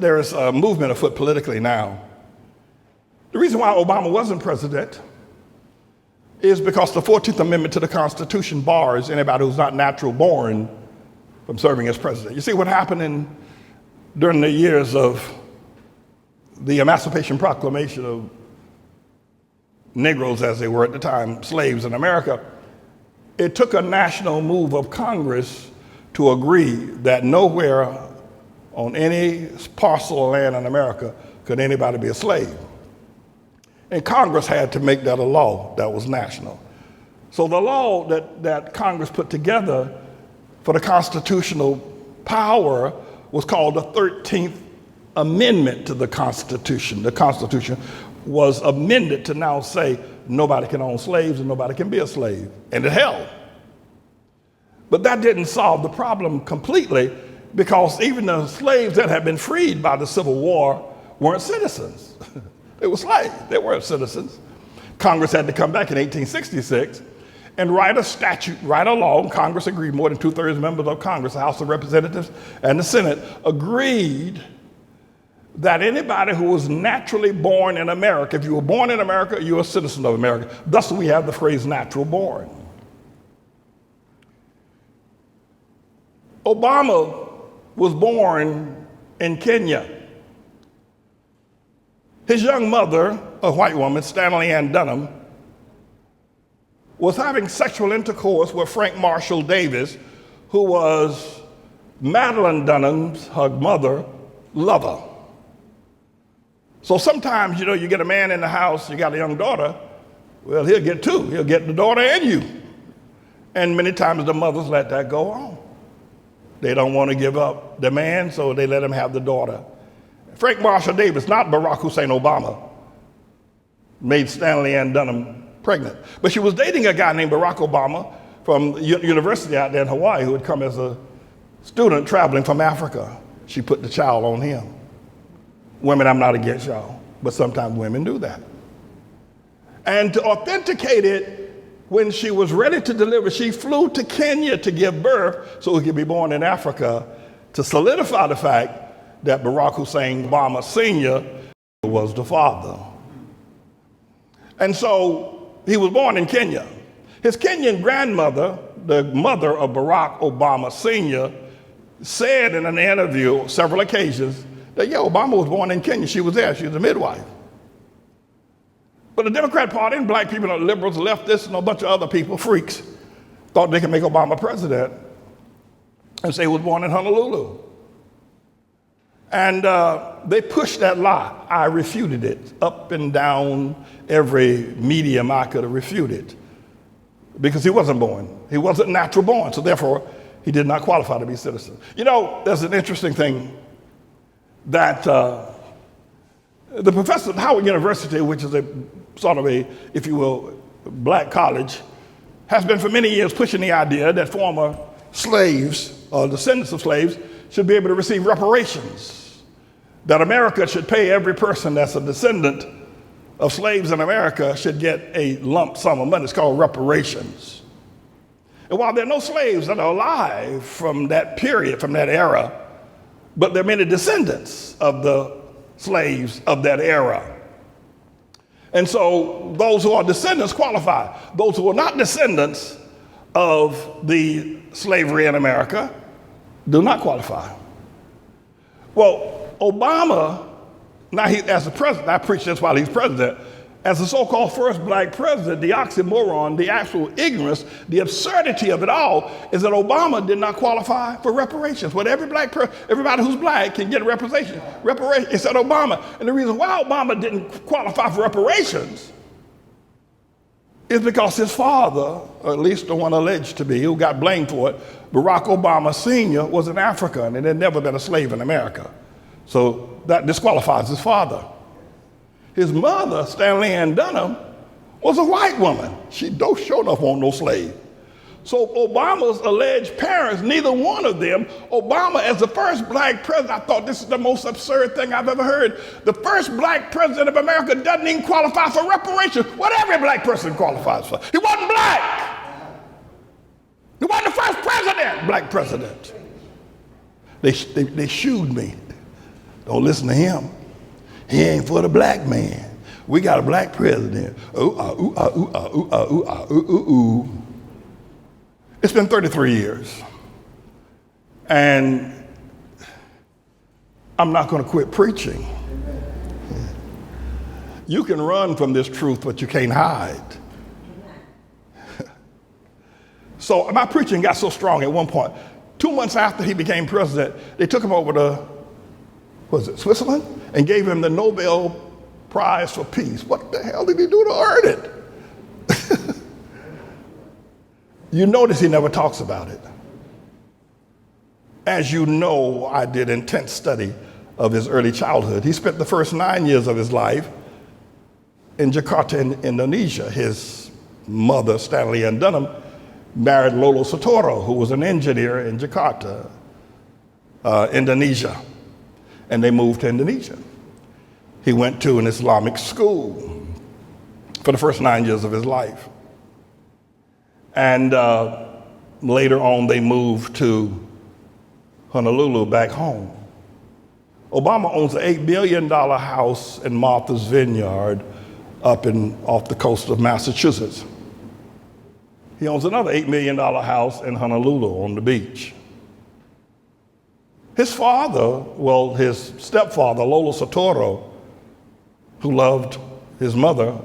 There is a movement afoot politically now. The reason why Obama wasn't president is because the 14th Amendment to the Constitution bars anybody who's not natural born from serving as president. You see what happened during the years of the Emancipation Proclamation of Negroes, as they were at the time, slaves in America. It took a national move of Congress to agree that nowhere on any parcel of land in America could anybody be a slave. And Congress had to make that a law that was national. So the law that Congress put together for the constitutional power was called the 13th Amendment to the Constitution. The Constitution was amended to now say nobody can own slaves and nobody can be a slave, and it held. But that didn't solve the problem completely, because even the slaves that had been freed by the Civil War weren't citizens. They were slaves, they weren't citizens. Congress had to come back in 1866 and write a statute, write a law, and Congress agreed, more than 2/3 members of Congress, the House of Representatives and the Senate, agreed that anybody who was naturally born in America, if you were born in America, you were a citizen of America. Thus we have the phrase natural born. Obama was born in Kenya. His young mother, a white woman, Stanley Ann Dunham, was having sexual intercourse with Frank Marshall Davis, who was Madeline Dunham's, her mother, lover. So sometimes, you get a man in the house, you got a young daughter, well, he'll get two. He'll get the daughter and you. And many times the mothers let that go on. They don't want to give up the man, so they let him have the daughter. Frank Marshall Davis, not Barack Hussein Obama, made Stanley Ann Dunham pregnant. But she was dating a guy named Barack Obama from university out there in Hawaii, who had come as a student traveling from Africa. She put the child on him. Women, I'm not against y'all, but sometimes women do that. And to authenticate it, when she was ready to deliver, she flew to Kenya to give birth so he could be born in Africa, to solidify the fact that Barack Hussein Obama Sr. was the father. And so he was born in Kenya. His Kenyan grandmother, the mother of Barack Obama Sr., said in an interview several occasions that, Obama was born in Kenya. She was there. She was a midwife. But the Democrat Party and black people, and liberals, leftists, and a bunch of other people, freaks, thought they could make Obama president and say he was born in Honolulu. And they pushed that lie. I refuted it up and down every medium I could have refuted, because he wasn't born. He wasn't natural born, so therefore he did not qualify to be a citizen. There's an interesting thing that the professor at Howard University, which is a sort of a, if you will, black college, has been for many years pushing the idea that former slaves or descendants of slaves should be able to receive reparations, that America should pay every person that's a descendant of slaves in America should get a lump sum of money. It's called reparations. And while there are no slaves that are alive from that period, from that era, but there are many descendants of the slaves of that era. And so those who are descendants qualify. Those who are not descendants of the slavery in America do not qualify. Well, Obama, now as a president, I preach this while he's president, as the so-called first black president, the oxymoron, the actual ignorance, the absurdity of it all is that Obama did not qualify for reparations. But everybody who's black can get a reparation. It said Obama. And the reason why Obama didn't qualify for reparations is because his father, or at least the one alleged to be, who got blamed for it, Barack Obama Sr., was an African and had never been a slave in America. So that disqualifies his father. His mother, Stanley Ann Dunham, was a white woman. She don't sure enough want no slave. So Obama's alleged parents, neither one of them, Obama as the first black president, I thought this is the most absurd thing I've ever heard. The first black president of America doesn't even qualify for reparations. What every black person qualifies for. He wasn't black. He wasn't the first black president. They shooed me. Don't listen to him. He ain't for the black man. We got a black president. Ooh, ooh, ooh, ooh, ooh, ooh, ooh, ooh. It's been 33 years. And I'm not going to quit preaching. You can run from this truth, but you can't hide. So my preaching got so strong at one point. 2 months after he became president, they took him over to, Switzerland? And gave him the Nobel Prize for Peace. What the hell did he do to earn it? You notice he never talks about it. As you know, I did intense study of his early childhood. He spent the first 9 years of his life in Jakarta, in Indonesia. His mother, Stanley Ann Dunham, married Lolo Soetoro, who was an engineer in Jakarta, Indonesia. And they moved to Indonesia. He went to an Islamic school for the first 9 years of his life. And later on, they moved to Honolulu, back home. Obama owns an $8 billion house in Martha's Vineyard off the coast of Massachusetts. He owns another $8 million house in Honolulu on the beach. His father, well, his stepfather, Lolo Soetoro, who loved his mother,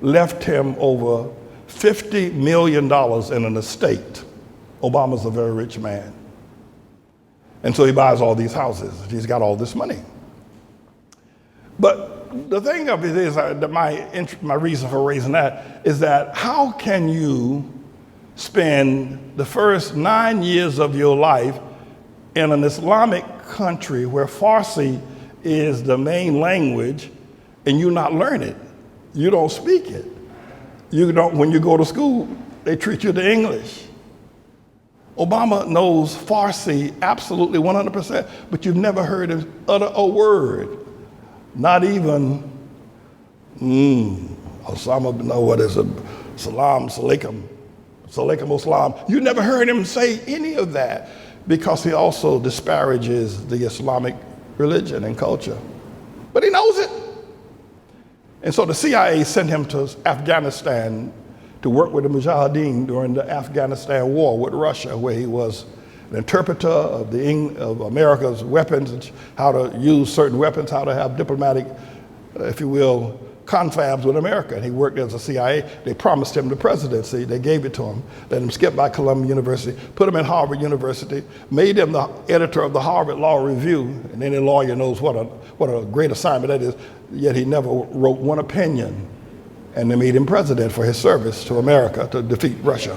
left him over $50 million in an estate. Obama's a very rich man. And so he buys all these houses. He's got all this money. But the thing of it is that my reason for raising that is that how can you spend the first 9 years of your life in an Islamic country where Farsi is the main language and you not learn it? You don't speak it. You don't, when you go to school, they treat you to English. Obama knows Farsi absolutely 100%, but you've never heard him utter a word. Not even, Osama, no, what is it? Salam, Salaikum, Oslam. You never heard him say any of that because he also disparages the Islamic religion and culture. But he knows it. And so the CIA sent him to Afghanistan to work with the Mujahideen during the Afghanistan war with Russia, where he was an interpreter of America's weapons, how to use certain weapons, how to have diplomatic, if you will, confabs with America. And he worked as a CIA. They promised him the presidency. They gave it to him. Let him skip by Columbia University, put him in Harvard University, made him the editor of the Harvard Law Review. And any lawyer knows what a great assignment that is. Yet he never wrote one opinion. And they made him president for his service to America to defeat Russia.